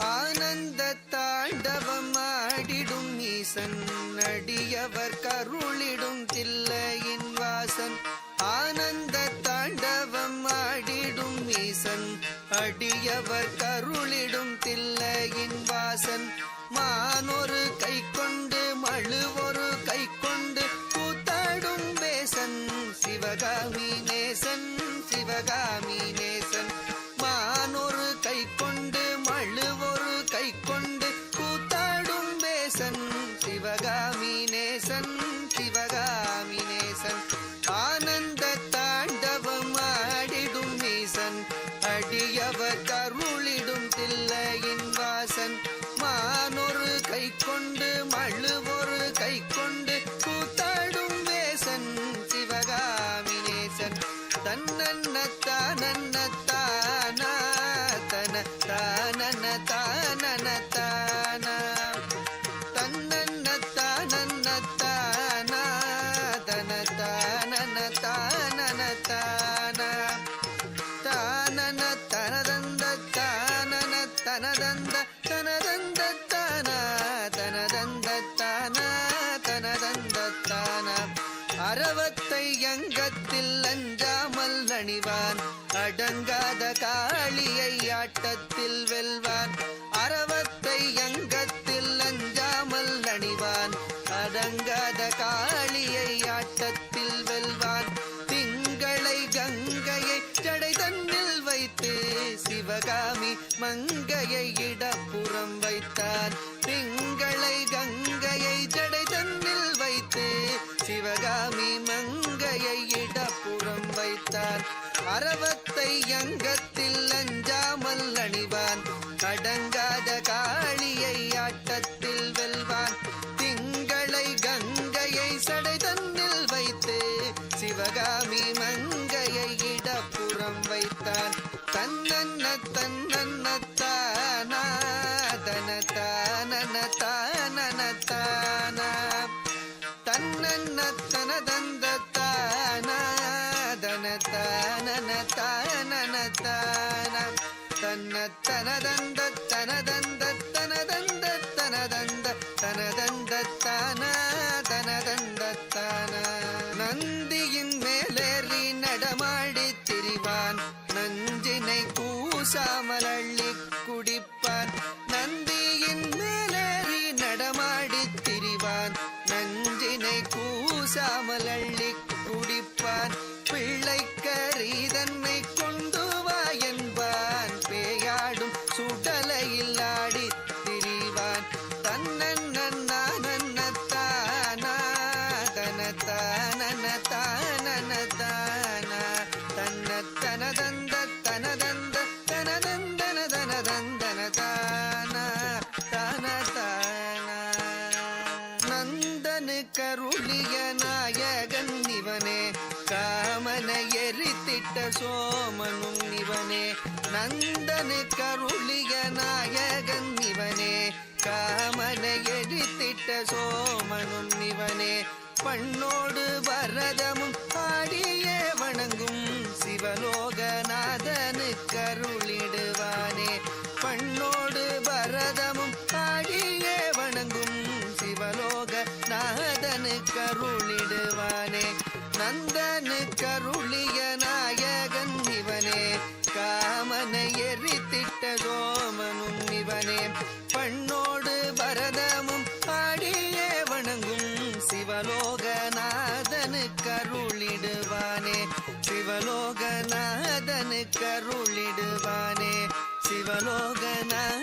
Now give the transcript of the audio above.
ஆனந்த தாண்டவம் ஆடிடும் ஈசன் அடியவர் கருளிடும் தில்லையின் வாசன். ஆனந்த தாண்டவம் ஆடிடும் ஈசன் அடியவர் கருளிடும் தில்லையின் வாசன். மானொரு கை கொண்டு மழுவொரு கை கொண்டு கூத்தாடும் வேசன் சிவகாமி நேசன் சிவகாமி நேசன். மானொரு கை கொண்டு மழுவொரு கை கொண்டு கூத்தாடும் வேசன் சிவகாமி நேசன் சிவகாமி நேசன். ஆனந்த தாண்டவம் ஆடிடும் ஈசன் அடியவர் கருளிடும் தில்லையின் வாசன். மானொரு கை கொண்டு மழுவொரு கை கொண்டு கூத்தாடும் வேசன் சிவகாமி நேசன். தன்னன்ன தானன்ன தானா தன தானன தானன தானா தன்னன்ன தானன்ன தானா தன தானன தானன தானா தானன தனதந்த தானன தனதந்த தனதந்த தானா தனதந்த தானா தனதந்த தானா. அரவத்தை அங்கத்தில் அஞ்சாமல் அணிவான் அடங்காத காளியை ஆட்டத்தில் வெல்வான். அரவத்தை அங்கத்தில் அஞ்சாமல் அணிவான் அடங்காத காளியை ஆட்டத்தில் வெல்வான். திங்களை கங்கையை ஜடை தன்னில் வைத்து சிவகாமி மங்கையை இடப்புறம் வைத்தான். திங்களை கங்கையை ஜடை தன்னில் வைத்து சிவகாமி மங்கையை இடப்புறம் வைத்தார். அரவத்தை அங்கத்தில் அஞ்சாமல் அணிவான் அடங்காத காளியை ஆட்டத்தில் வெல்வான். திங்களை கங்கையை சடை தன்னில் வைத்து சிவகாமி மங்கையை இடப்புறம் வைத்தான். தன்னன்ன தன்னன்ன தானா தன தானன தானன தானா தன்னன்ன தனதந்த தானா தன தானன தானன தானா தன்ன தனதந்த தனதந்த தனதந்த தனதந்த தனதந்த தானா தனதந்த தானா. நந்தியின் மேலேறி நடமாடி திரிவான் நஞ்சினை கூசாமல் அள்ளி குடிப்பான். நந்தியின் மேலேறி நடமாடி திரிவான் நஞ்சினை கூசாமல் அள்ளி குடிப்பான். பிள்ளைக்கரீதன்னை கொண்டு வா என்பான் பேயாடும் சுடலையில் ஆடி திரிவான். தன்னன்ன தானா தன தானன தானன தானா தன்ன தனதந்த தனதந்த தனதந்தன தனதந்தன தானா தான தானா. நந்தனு கருளிய நாயகன் இவனே காமனை எரித்திட்ட சோமனும் இவனே. நந்தனு கருளிய நாயகன் இவனே காமனை எரித்திட்ட சோமனும் இவனே. பண்ணோடு பரதமும் ஆடியே வணங்கும் சிவலோகநாதனு கருளிடுவானே. பண்ணோடு பரதமும் ஆடியே வணங்கும் சிவலோகநாதனு கருளிடுவானே. நந்தனு கருளிய நாயகன் இவனே காமனை எரித்திட்ட சோமனும் இவனே. பண்ணோடு பரதமும் ஆடியே வணங்கும் சிவலோகநாதனு கருளிடுவானே சிவலோகநாதனு கருளிடுவானே சிவலோகநாதனு